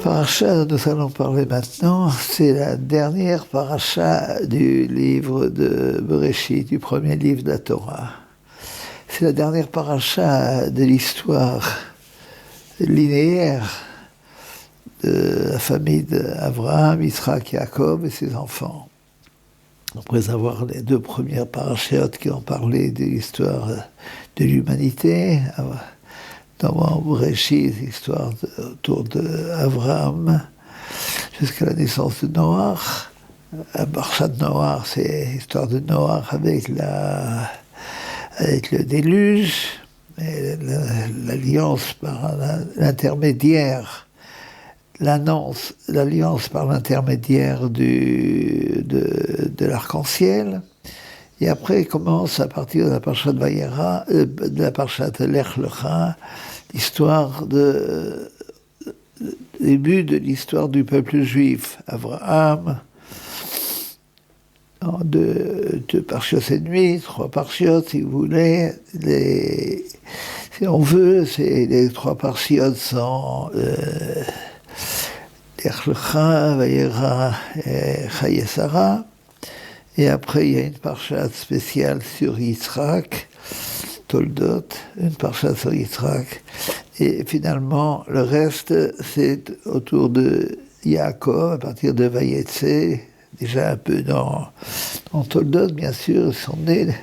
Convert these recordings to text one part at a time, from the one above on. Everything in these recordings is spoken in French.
Paracha dont nous allons parler maintenant, c'est la dernière paracha du livre de Bereshit, du premier livre de la Torah. C'est la dernière paracha de l'histoire linéaire de la famille d'Abraham, Yitzhak, Yaakov et ses enfants. Après avoir les deux premières parachiotes qui ont parlé de l'histoire de l'humanité, dans Bereshit, l'histoire autour d'Abraham, jusqu'à la naissance de Noach. La paracha de Noach, c'est l'histoire de Noach avec le déluge, et l'alliance par l'intermédiaire, l'alliance par l'intermédiaire de l'arc-en-ciel. Et après commence, à partir de la paracha de Vayera, de la paracha de Lech Lecha, l'histoire début de l'histoire du peuple juif. Abraham, en deux parchiotes et demi, trois parchiotes, si vous voulez. Si on veut, les trois parchiotes sont Lech Lecha, Vayera et Chayei Sarah. Et après, il y a une parchat spéciale sur Yitzhak, Toldot, une parchat sur Yitzhak. Et finalement, le reste, c'est autour de Yaakov, à partir de Vayetse, déjà un peu dans Toldot, bien sûr, sont nés,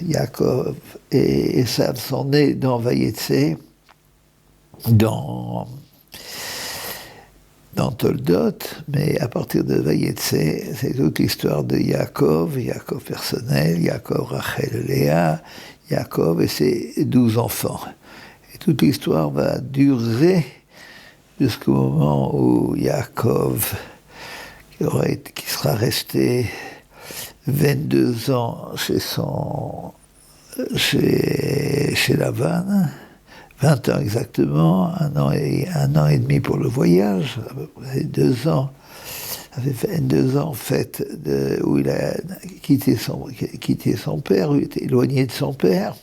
Yaakov et Esav sont nés dans Vayetse, dans Toldot, mais à partir de Vayetse, c'est toute l'histoire de Yaakov personnel, Yaakov, Rachel, Léa, Yaakov et ses 12 enfants. Et toute l'histoire va durer jusqu'au moment où Yaakov, qui sera resté 22 ans chez Lavan, 20 ans exactement, un an et demi pour le voyage, à peu près 2 ans. Ça fait 22 ans, en fait, où il a quitté son père, où il était éloigné de son père,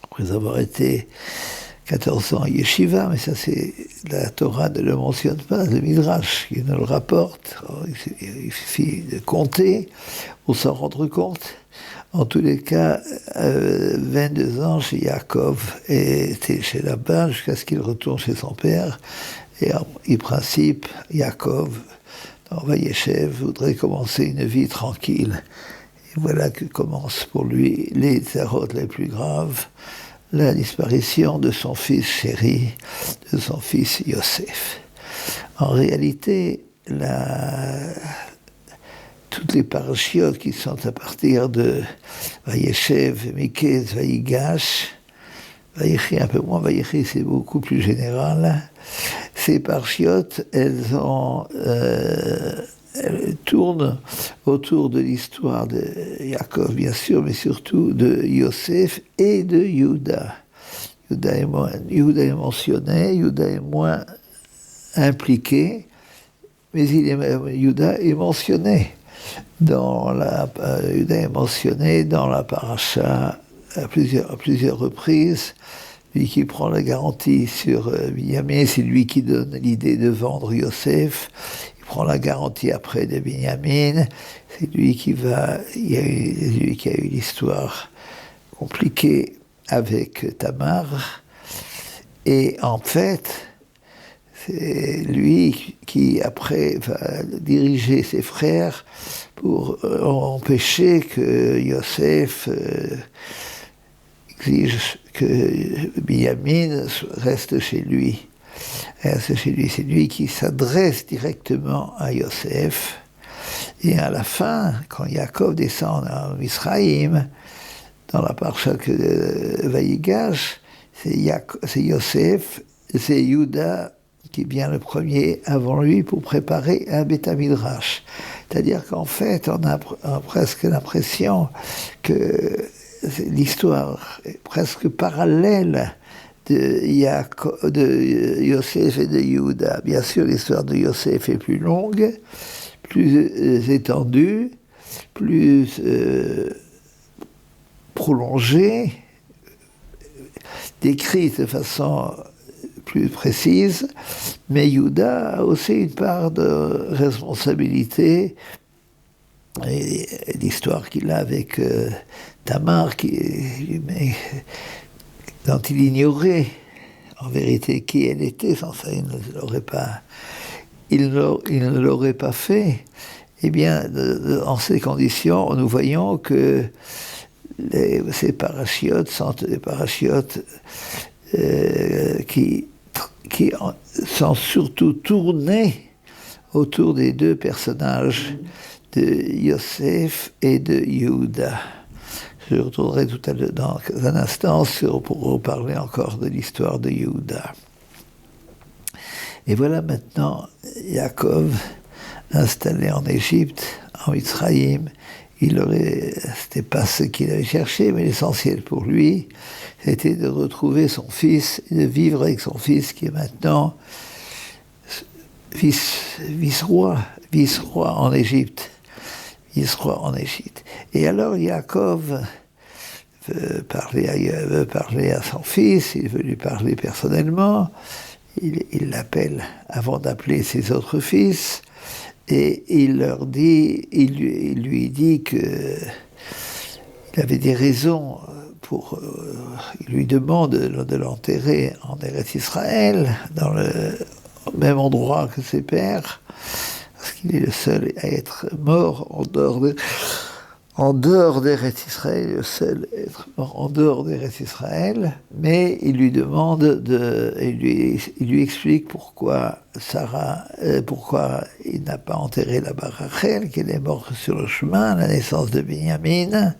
après avoir été 14 ans à Yeshiva, mais ça c'est, la Torah ne le mentionne pas, le Midrash qui nous le rapporte. Alors, il suffit de compter pour s'en rendre compte. En tous les cas, 22 ans chez Yaakov et était chez Laban jusqu'à ce qu'il retourne chez son père. Et en principe, Yaakov, dans Vayeshev, voudrait commencer une vie tranquille. Et voilà que commence pour lui les tzarotes les plus graves, la disparition de son fils chéri, de son fils Yosef. En réalité, toutes les parachiotes qui sont à partir de Vayeshev, Mikez, Vayigash, Vayechi un peu moins, Vayechi c'est beaucoup plus général. Ces parachiotes, elles tournent autour de l'histoire de Yaakov, bien sûr, mais surtout de Yosef et de Yehuda. Yehuda est mentionné, Yehuda est moins impliqué, mais Yehuda est mentionné. Yehuda est mentionné dans la paracha à plusieurs reprises. Lui qui prend la garantie sur Binyamin, c'est lui qui donne l'idée de vendre Yosef. Il prend la garantie après de Binyamin. C'est lui qui a eu l'histoire compliquée avec Tamar. Et en fait, c'est lui qui, après, va diriger ses frères pour empêcher que Yosef exige que Binyamin reste chez lui. C'est lui qui s'adresse directement à Yosef. Et à la fin, quand Yaakov descend en Misraïm, dans la paracha de Vayigash, c'est Yosef, c'est Yehuda qui vient le premier avant lui pour préparer un Beth Midrash. C'est-à-dire qu'en fait, on a presque l'impression que l'histoire est presque parallèle de Yosef et de Yehuda. Bien sûr, l'histoire de Yosef est plus longue, plus étendue, plus prolongée, décrite de façon plus précise, Mais Yehuda a aussi une part de responsabilité, et l'histoire qu'il a avec Tamar, dont il ignorait en vérité qui elle était, sans ça il ne l'aurait pas fait. Eh bien, en ces conditions, nous voyons que ces parachiotes sont des parachiotes qui sont surtout tournés autour des deux personnages de Yosef et de Yehuda. Je retournerai tout à l'heure dans un instant pour reparler encore de l'histoire de Yehuda. Et voilà maintenant Yaakov installé en Égypte, en Mitzrayim. C'était pas ce qu'il avait cherché, mais l'essentiel pour lui, c'était de retrouver son fils et de vivre avec son fils qui est maintenant vice-roi en Égypte. Vice-roi en Égypte. Et alors Yaakov veut parler à son fils, il veut lui parler personnellement, il l'appelle avant d'appeler ses autres fils, et il lui dit que il avait des raisons pour... il lui demande de l'enterrer en Eretz Israël, dans le même endroit que ses pères, parce qu'il est le seul à être mort en dehors d'Eretz Israël, le seul à être mort en dehors d'Eretz Israël, mais il lui demande il lui explique pourquoi il n'a pas enterré là-bas Rachel, qu'elle est morte sur le chemin, la naissance de Binyamin.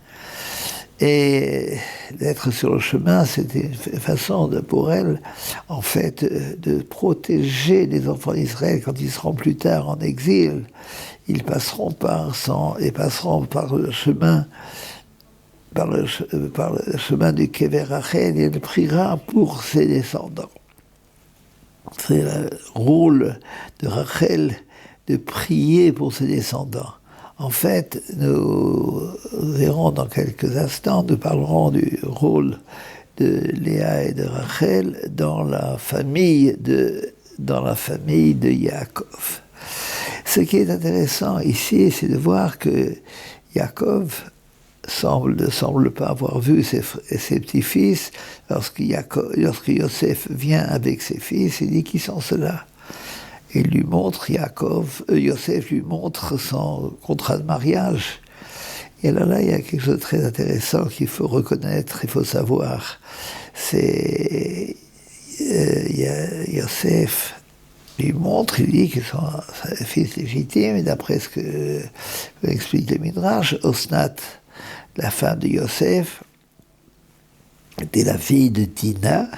Et d'être sur le chemin, c'était une façon pour elle, en fait, de protéger les enfants d'Israël quand ils seront plus tard en exil. Ils passeront par le chemin, du Kever Rachel, et elle priera pour ses descendants. C'est le rôle de Rachel de prier pour ses descendants. En fait, nous verrons dans quelques instants, nous parlerons du rôle de Léa et de Rachel dans la famille de Yaakov. Ce qui est intéressant ici, c'est de voir que Yaakov ne semble pas avoir vu ses petits-fils. Lorsque Yosef vient avec ses fils, il dit: qui sont ceux-là? Et lui montre Yosef lui montre son contrat de mariage. Et alors là, il y a quelque chose de très intéressant qu'il faut reconnaître, il faut savoir. C'est Yosef lui montre, il dit qu'ils sont ses fils légitimes, et d'après ce que explique le Midrash, Osnat, la femme de Yosef, était la fille de Dina,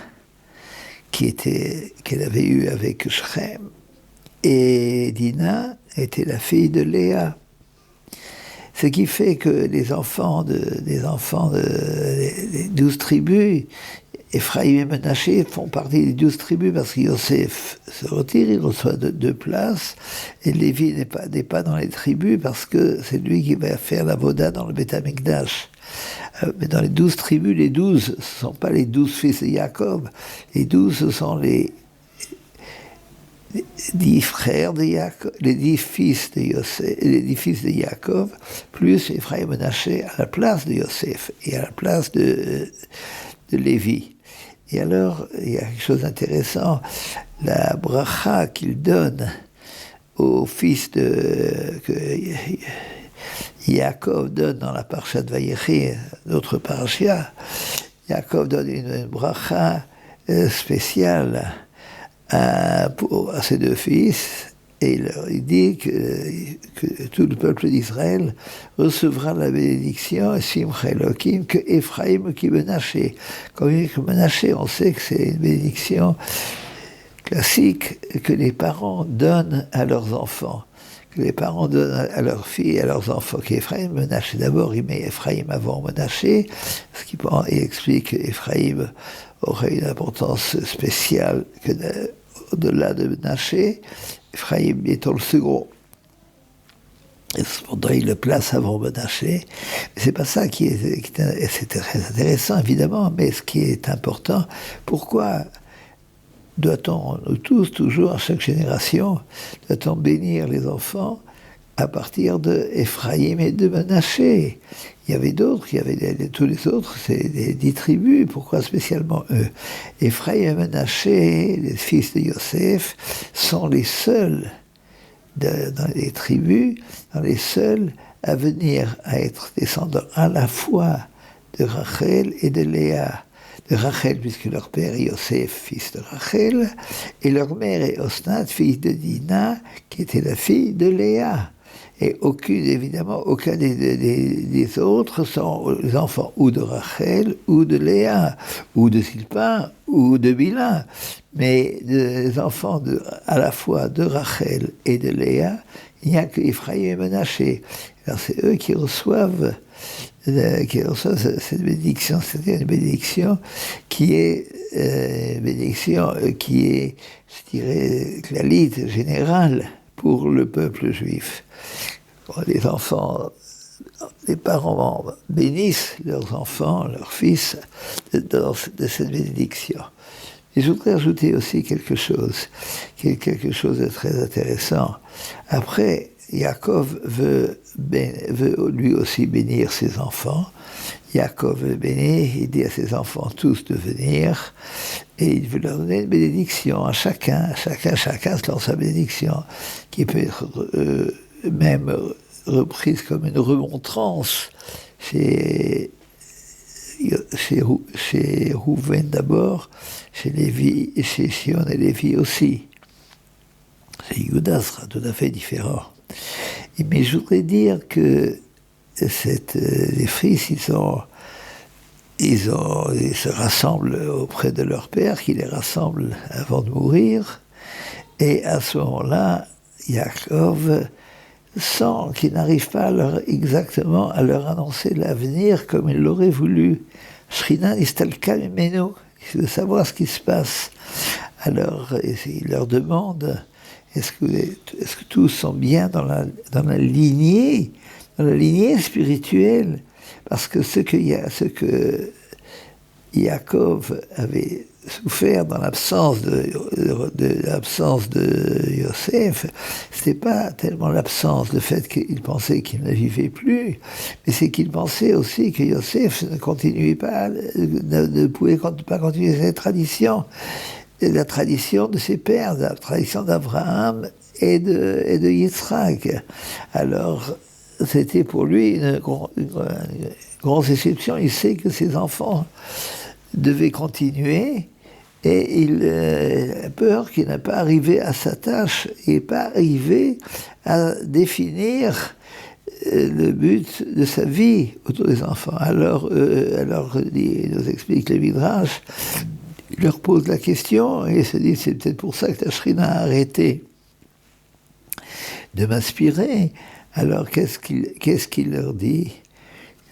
qu'elle avait eue avec Shrem. Et Dina était la fille de Léa. Ce qui fait que les enfants des 12 tribus, Ephraïm et Menaché, font partie des 12 tribus parce que Yosef se retire, il reçoit deux places, et Lévi n'est pas dans les tribus parce que c'est lui qui va faire la voda dans le Beth Amikdash. Mais dans les 12 tribus, les 12, ce ne sont pas les 12 fils de Jacob, les 12, ce sont les 10 frères de Jacob, les 10 fils de Yosef, les 10 fils de Jacob, plus Ephraïm et Menaché à la place de Yosef et à la place de Lévi. Et alors, il y a quelque chose d'intéressant, la bracha qu'il donne aux fils que Yaakov donne dans la Parshat Vayechi, notre parasha, Yaakov donne une bracha spéciale à ses deux fils, et il dit que tout le peuple d'Israël recevra la bénédiction, Simcha Elohim, que Ephraïm qui Menaché. Comme Menaché, on sait que c'est une bénédiction classique que les parents donnent à leurs enfants, que les parents donnent à leurs filles et à leurs enfants. Qu'Ephraïm, Menaché d'abord, il met Ephraïm avant Menaché, ce qui explique qu'Ephraïm aurait une importance spéciale au-delà de Menaché. Ephraïm étant le second. Et cependant, il le place avant Menaché. Mais c'est pas ça c'est très intéressant, évidemment, mais ce qui est important, pourquoi doit-on, nous tous, toujours, à chaque génération, doit-on bénir les enfants à partir de Ephraïm et de Manaché. Il y avait d'autres, tous les autres, c'est des 10 tribus, pourquoi spécialement eux? Ephraïm et Manaché, les fils de Yosef, sont les seuls, dans les tribus, les seuls à venir à être descendants à la fois de Rachel et de Léa. De Rachel, puisque leur père est Yosef, fils de Rachel, et leur mère est Osnat, fille de Dina, qui était la fille de Léa. Et aucun des autres sont les enfants ou de Rachel, ou de Léa, ou de Silpa, ou de Bila. Mais les enfants à la fois de Rachel et de Léa, il n'y a que Ephraïm et Manaché. Alors c'est eux qui reçoivent cette bénédiction, c'est-à-dire une bénédiction qui est, je dirais, clalite, générale pour le peuple juif. Les enfants, les parents bénissent leurs enfants, leurs fils, de cette bénédiction. Et je voudrais ajouter aussi quelque chose de très intéressant. Après, Yaakov veut lui aussi bénir ses enfants. Yaakov veut bénir, il dit à ses enfants tous de venir, et il veut leur donner une bénédiction à chacun selon sa bénédiction, qui peut être même reprise comme une remontrance chez Rouven d'abord, chez Lévi, et chez Sion et Lévi aussi. Chez Judas sera tout à fait différent. Mais je voudrais dire que les fils, ils se rassemblent auprès de leur père, qui les rassemble avant de mourir, et à ce moment-là, Yaakov sent qu'il n'arrive pas exactement à leur annoncer l'avenir comme il l'aurait voulu. Shrina nistalka mimenu, il veut savoir ce qui se passe. Alors, il leur demande, est-ce que tous sont bien dans la lignée spirituelle? Parce que ce que Yaakov avait souffert dans l'absence de Yosef, c'était pas tellement l'absence, le fait qu'il pensait qu'il ne vivait plus, mais c'est qu'il pensait aussi que Yosef ne pouvait pas continuer cette tradition, la tradition de ses pères, la tradition d'Abraham et de Yitzhak. Alors, c'était pour lui une grosse exception. Il sait que ses enfants devaient continuer, et il a peur qu'il n'ait pas arrivé à sa tâche et pas arrivé à définir le but de sa vie autour des enfants. Alors il nous explique le Midrash, il leur pose la question et il se dit, c'est peut-être pour ça que ta Shrina a arrêté de m'inspirer. Alors qu'est-ce qu'il leur dit?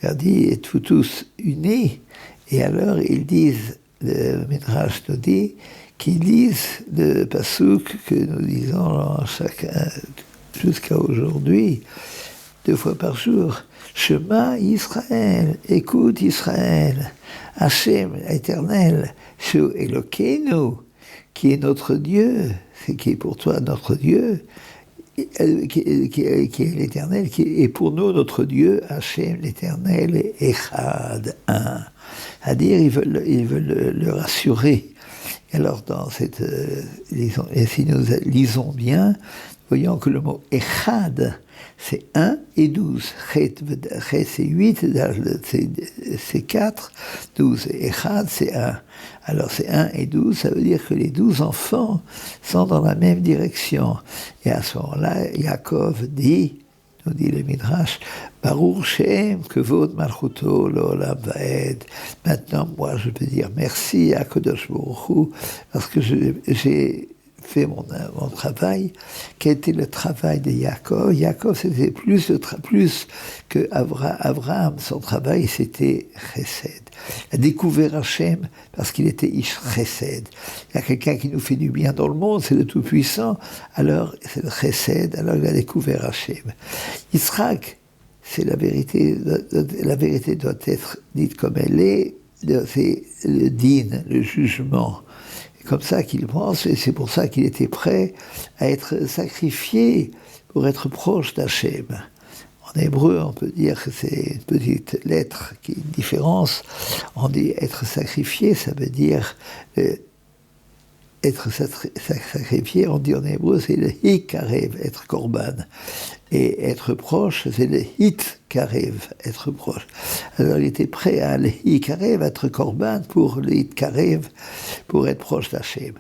Il leur dit, êtes-vous tous unis? Et alors ils disent, le Midrash nous dit, qu'ils lisent le passouk que nous disons chacun jusqu'à aujourd'hui, 2 fois par jour. Shema Israël, écoute Israël, Hachem, l'éternel, Shu Elokeinu, qui est notre Dieu, c'est qui est pour toi notre Dieu, qui est l'éternel, qui est pour nous notre Dieu, Hachem, l'éternel, Echad, un. C'est-à-dire, ils veulent le rassurer. Alors, dans cette lisons, et si nous lisons bien, voyons que le mot Echad, c'est 1 et 12. Chet, c'est 8, c'est 4, 12. Et Echad, c'est 1. Alors, c'est 1 et 12, ça veut dire que les 12 enfants sont dans la même direction. Et à ce moment-là, Yaakov dit, nous dit le Midrash, Baruch Shem, Kevod Malchuto, L'Olam Vaed. Maintenant, moi, je peux dire merci à Kadosh Baruch Hu, parce que j'ai fait mon travail, qui a été le travail de Yaakov. Yaakov, c'était plus que Abraham. Son travail, c'était Chesed. Il a découvert Hachem parce qu'il était Ish Chesed. Il y a quelqu'un qui nous fait du bien dans le monde, c'est le Tout-Puissant, alors c'est le Chesed, alors il a découvert Hachem. Yitzhak, c'est la vérité doit être dite comme elle est, c'est le din, le jugement. comme ça qu'il pense, et c'est pour ça qu'il était prêt à être sacrifié pour être proche d'Hachem. En hébreu, on peut dire que c'est une petite lettre qui est une différence. On dit être sacrifié, ça veut dire être sacrifié, on dit en hébreu, c'est le hikarev, être korban. Et être proche, c'est le hitkarev, être proche. Alors il était prêt à le hikarev, être korban, pour le hitkarev, pour être proche d'Hachem.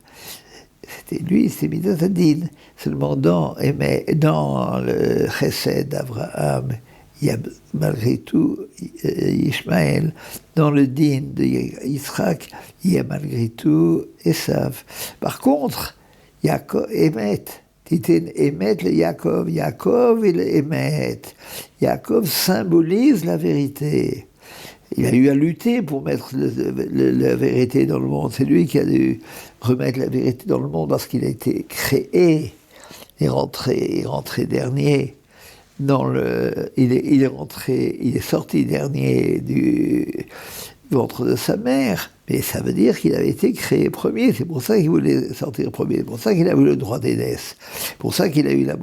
C'était lui, c'était Midat Hadin. Seulement dans le Chesed d'Abraham, il y a malgré tout Ishmaël. Dans le Din de Yitzhak, il y a malgré tout Esav. Par contre, Yaakov, Emet, Titen Emet le Yaakov. Yaakov et le Emet. Yaakov symbolise la vérité. Il a eu à lutter pour mettre la vérité dans le monde. C'est lui qui a dû remettre la vérité dans le monde parce qu'il a été créé et rentré dernier il est sorti dernier du ventre de sa mère, mais ça veut dire qu'il avait été créé premier. C'est pour ça qu'il voulait sortir premier. C'est pour ça qu'il a eu le droit d'aînesse. C'est pour ça qu'il a eu la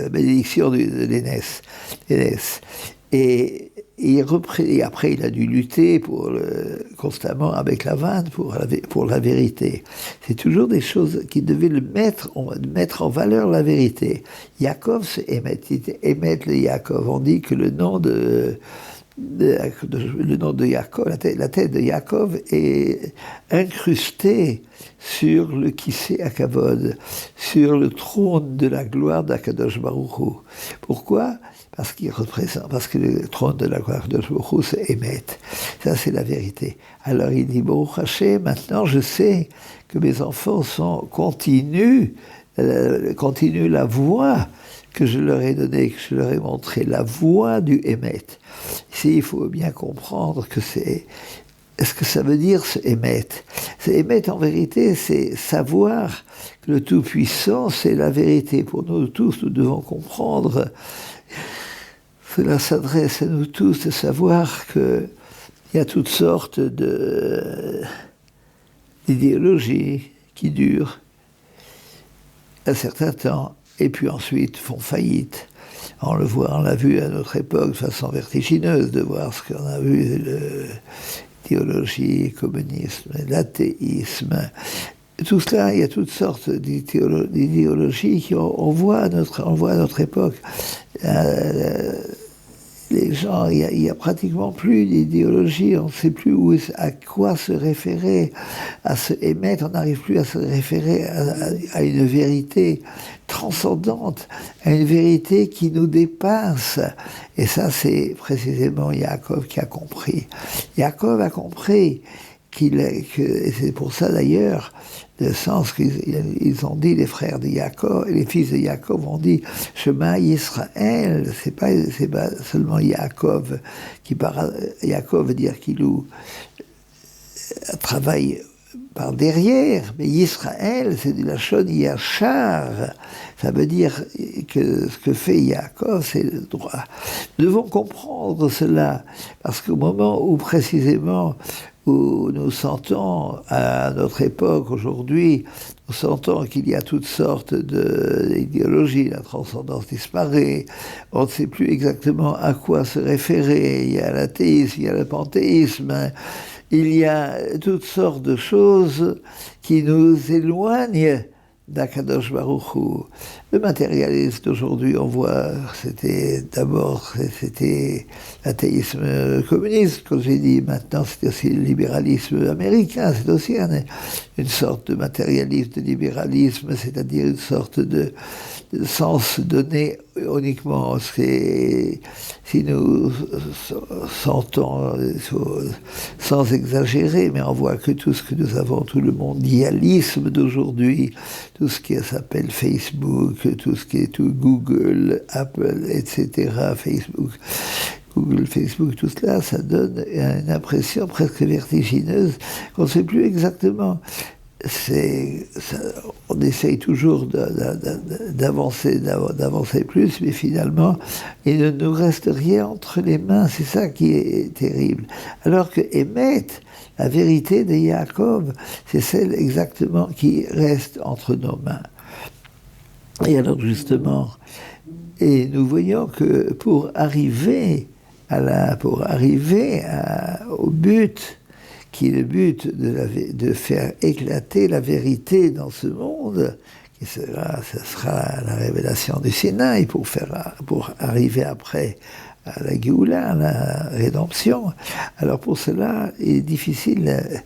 bénédiction de l'aînesse. Et après, il a dû lutter constamment avec la vanne pour la vérité. C'est toujours des choses qui devaient mettre en valeur la vérité. Yaakov, c'est Emet le Yaakov. On dit que le nom de Yaakov, la tête de Yaakov est incrustée sur le Kisei Hakavod, sur le trône de la gloire d'Akadosh Baruch Hu. Pourquoi ? Parce que le trône de la gloire d'Akadosh Baruch Hu, c'est Emet. Ça, c'est la vérité. Alors il dit, Baruch Hashem, maintenant je sais que mes enfants continuent la voie que je leur ai donnée, que je leur ai montrée, la voie du Emet. Ici, il faut bien comprendre que est-ce que ça veut dire ce Emet ? Ce Emet, en vérité, c'est savoir que le Tout-Puissant, c'est la vérité. Pour nous tous, nous devons comprendre. Cela s'adresse à nous tous de savoir qu'il y a toutes sortes d'idéologies qui durent un certain temps et puis ensuite font faillite. On l'a vu à notre époque de façon vertigineuse, de voir ce qu'on a vu, l'idéologie, le communisme, l'athéisme. Tout cela, il y a toutes sortes d'idéologies qu'on voit à notre époque. Les gens, il y a pratiquement plus d'idéologie, on ne sait plus à quoi se référer, à se émettre, on n'arrive plus à se référer à une vérité transcendante, à une vérité qui nous dépasse. Et ça, c'est précisément Yaakov qui a compris. Yaakov a compris et c'est pour ça d'ailleurs, le sens qu'ils ont dit, les frères de Yaakov, les fils de Yaakov ont dit Shema Yisraël, c'est pas seulement Yaakov qui parle. Yaakov veut dire qu'il travaille par derrière, mais Yisraël, c'est de la chose Yachar. Ça veut dire que ce que fait Yaakov, c'est le droit. Nous devons comprendre cela, parce qu'au moment où précisément où nous sentons, à notre époque aujourd'hui, nous sentons qu'il y a toutes sortes d'idéologies, la transcendance disparaît, on ne sait plus exactement à quoi se référer, il y a l'athéisme, il y a le panthéisme, il y a toutes sortes de choses qui nous éloignent d'Akadosh Baruch Hu. Le matérialisme d'aujourd'hui, on voit, c'était l'athéisme communiste, comme j'ai dit, maintenant c'est aussi le libéralisme américain, c'est aussi une sorte de matérialisme, de libéralisme, c'est-à-dire une sorte de sens donné uniquement. Si nous sentons, sans exagérer, mais on voit que tout ce que nous avons, tout le mondialisme d'aujourd'hui, tout ce qui s'appelle Facebook, tout ce qui est tout Google, Apple, etc., Google, Facebook, tout cela, ça donne une impression presque vertigineuse qu'on ne sait plus exactement on essaye toujours d'avancer plus, mais finalement, il ne nous reste rien entre les mains. C'est ça qui est terrible. Alors que Emet, la vérité de Yaakov, c'est celle exactement qui reste entre nos mains. Et alors justement, et nous voyons que pour arriver au but, qui est le but de faire éclater la vérité dans ce monde, ce sera la révélation du Sinaï pour arriver après à la Géoula, à la rédemption. Alors pour cela, il est difficile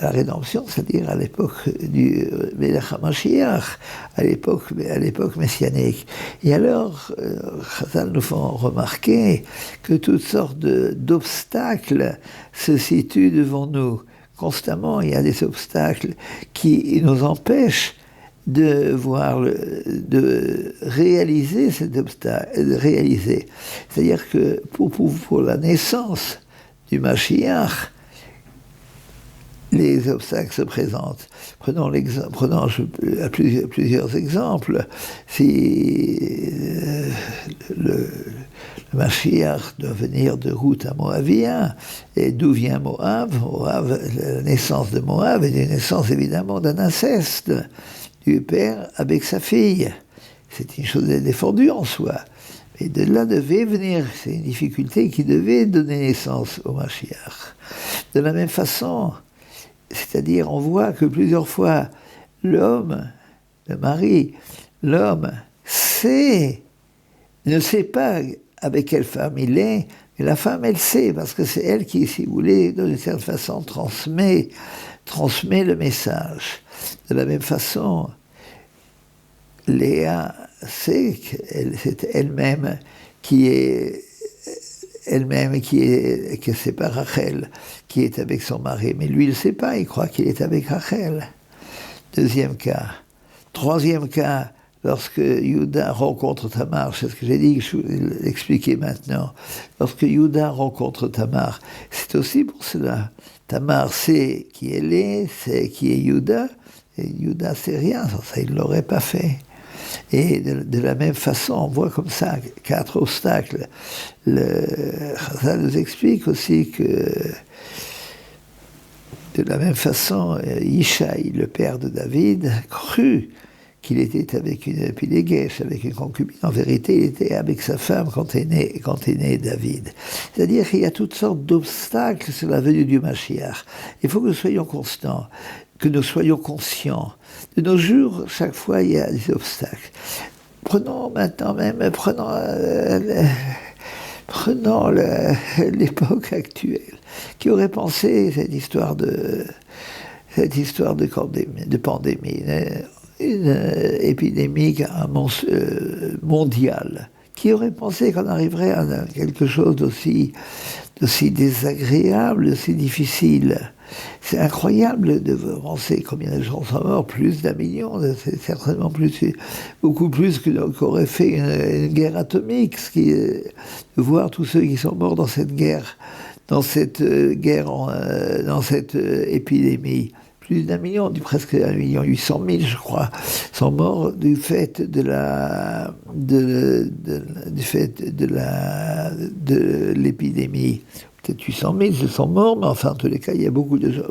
la rédemption, c'est-à-dire à l'époque du Melech HaMashiach, à l'époque messianique. Et alors, Chazal nous font remarquer que toutes sortes d'obstacles se situent devant nous. Constamment, il y a des obstacles qui nous empêchent de réaliser cet obstacle, C'est-à-dire que pour la naissance du Mashiach, les obstacles se présentent. Prenons plusieurs exemples. Si le Mashiach doit venir de route à Moabien, et d'où vient Moab? La naissance de Moab est une naissance évidemment d'un inceste du père avec sa fille. C'est une chose défendue en soi. Et de là devait venir, c'est une difficulté qui devait donner naissance au Mashiach. De la même façon, c'est-à-dire, on voit que plusieurs fois, l'homme ne sait pas avec quelle femme il est, mais la femme, elle sait, parce que c'est elle qui, si vous voulez, d'une certaine façon, transmet le message. De la même façon, Léa sait que c'est elle-même que c'est pas Rachel qui est avec son mari, mais lui il ne sait pas, il croit qu'il est avec Rachel. Deuxième cas. Troisième cas, lorsque Yuda rencontre Tamar, c'est ce que j'ai dit, je vais l'expliquer maintenant. Lorsque Yuda rencontre Tamar, c'est aussi pour cela. Tamar sait qui elle est, sait qui est Yuda, et Yuda sait rien, sans ça il ne l'aurait pas fait. Et de la même façon, on voit comme ça 4 obstacles. Ça nous explique aussi que, de la même façon, Yishai, le père de David, crut qu'il était avec une Piléguèche, avec une concubine. En vérité, il était avec sa femme quand est né David. C'est-à-dire qu'il y a toutes sortes d'obstacles sur la venue du Mashiach. Il faut que nous soyons constants, que nous soyons conscients. De nos jours, chaque fois, il y a des obstacles. Prenons l'époque actuelle. Qui aurait pensé cette histoire de pandémie, une épidémie mondiale. Qui aurait pensé qu'on arriverait à quelque chose d'aussi désagréable, d'aussi difficile? C'est incroyable de penser combien de gens sont morts, plus d'1 million, c'est certainement beaucoup plus qu'aurait fait une guerre atomique, de voir tous ceux qui sont morts dans cette épidémie. Plus d'1 million, presque 1,8 million, je crois, sont morts du fait de l'épidémie. Peut-être 800 000 se sont morts, mais enfin, en tous les cas, il y a beaucoup de gens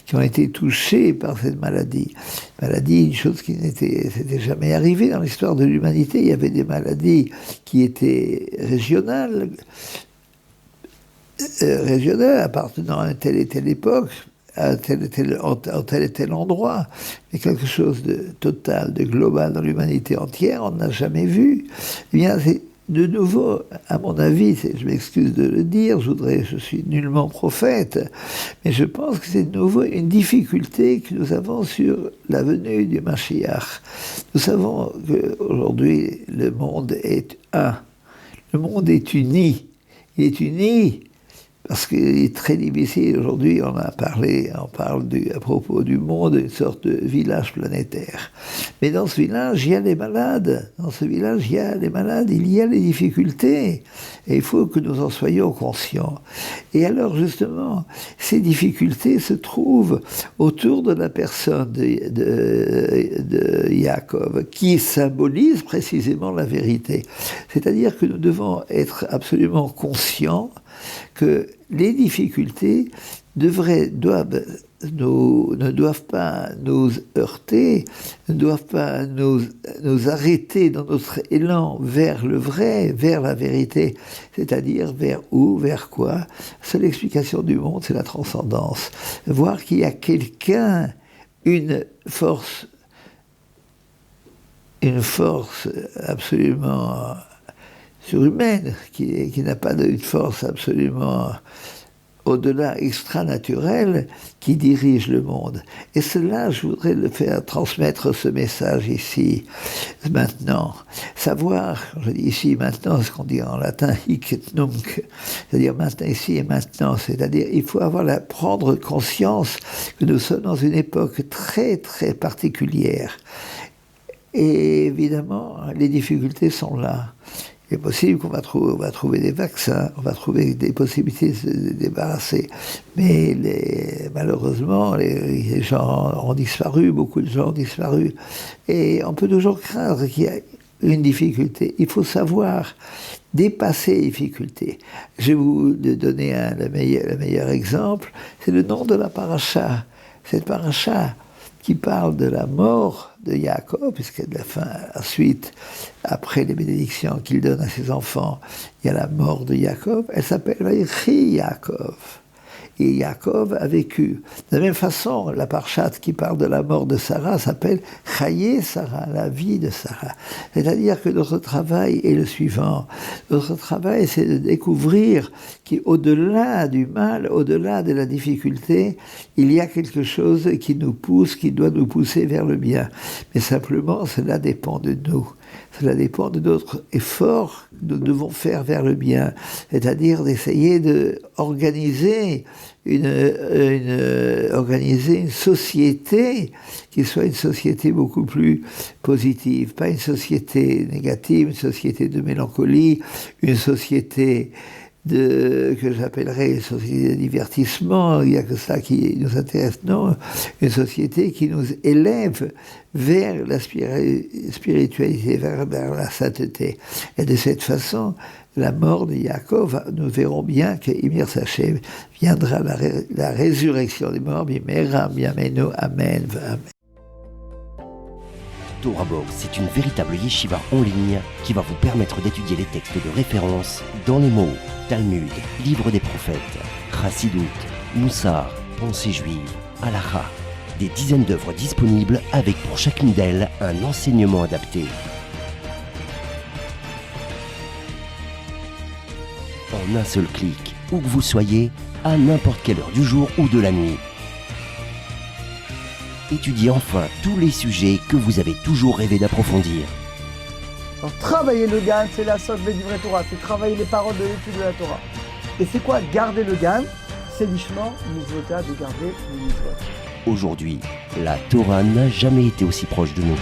qui ont été touchés par cette maladie. Maladie, une chose qui s'était jamais arrivée dans l'histoire de l'humanité. Il y avait des maladies qui étaient régionales, appartenant à telle et telle époque, à tel et tel endroit, mais quelque chose de total, de global dans l'humanité entière, on n'a jamais vu. Eh bien, c'est de nouveau, à mon avis, je m'excuse de le dire, je suis nullement prophète, mais je pense que c'est de nouveau une difficulté que nous avons sur la venue du Mashiach. Nous savons qu'aujourd'hui, le monde est un. Le monde est uni. Il est uni parce qu'il est très difficile. Aujourd'hui, on parle à propos du monde, une sorte de village planétaire. Mais dans ce village, il y a les malades. Dans ce village, il y a les malades, il y a les difficultés. Et il faut que nous en soyons conscients. Et alors, justement, ces difficultés se trouvent autour de la personne de Yaakov, qui symbolise précisément la vérité. C'est-à-dire que nous devons être absolument conscients que les difficultés ne doivent pas nous heurter, ne doivent pas nous arrêter dans notre élan vers le vrai, vers la vérité. C'est-à-dire vers où, vers quoi? Seule explication du monde, c'est la transcendance. Voir qu'il y a quelqu'un, une force absolument surhumaine, qui n'a pas une force absolument au-delà, extra-naturelle, qui dirige le monde. Et cela, je voudrais le faire transmettre ce message ici, maintenant. Savoir, je dis ici maintenant, ce qu'on dit en latin, hic et nunc, c'est-à-dire maintenant, ici et maintenant, c'est-à-dire il faut prendre conscience que nous sommes dans une époque très, très particulière. Et évidemment, les difficultés sont là. Il est possible qu'on va trouver des vaccins, on va trouver des possibilités de se débarrasser. Mais malheureusement, les gens ont disparu, beaucoup de gens ont disparu. Et on peut toujours craindre qu'il y ait une difficulté. Il faut savoir dépasser les difficultés. Je vais vous donner le meilleur exemple, c'est le nom de la paracha. Cette paracha qui parle de la mort de Yaakov, puisque de la fin, ensuite, après les bénédictions qu'il donne à ses enfants, il y a la mort de Yaakov, elle s'appelle Vaïchi Yaakov. Et Yaakov a vécu. De la même façon, la parchat qui parle de la mort de Sarah s'appelle Chaye Sarah, la vie de Sarah. C'est-à-dire que notre travail est le suivant. Notre travail, c'est de découvrir qu'au-delà du mal, au-delà de la difficulté, il y a quelque chose qui nous pousse, qui doit nous pousser vers le bien. Mais simplement, cela dépend de nous. Cela dépend de notre effort que nous devons faire vers le bien, c'est-à-dire d'essayer d'organiser une société qui soit une société beaucoup plus positive, pas une société négative, une société de mélancolie, une société que j'appellerais une société de divertissement, il n'y a que ça qui nous intéresse, non, une société qui nous élève vers la spiritualité, vers la sainteté. Et de cette façon, la mort de Yaakov, nous verrons bien qu'Imir Sachem viendra la résurrection des morts, Bimera, Biameno, Amen, Amen. Torah Box, c'est une véritable yeshiva en ligne qui va vous permettre d'étudier les textes de référence dans les mots Talmud, Livre des prophètes, Chassidut, Moussar, Pensée juive, Halakha. Des dizaines d'œuvres disponibles avec pour chacune d'elles un enseignement adapté. En un seul clic, où que vous soyez, à n'importe quelle heure du jour ou de la nuit. Étudiez enfin tous les sujets que vous avez toujours rêvé d'approfondir. Alors, travailler le GAN, c'est la socle du vrai Torah, c'est travailler les paroles de l'étude de la Torah. Et c'est quoi garder le GAN? C'est l'ishma, mitzvota, de garder le mitzvot. Aujourd'hui, la Torah n'a jamais été aussi proche de nous.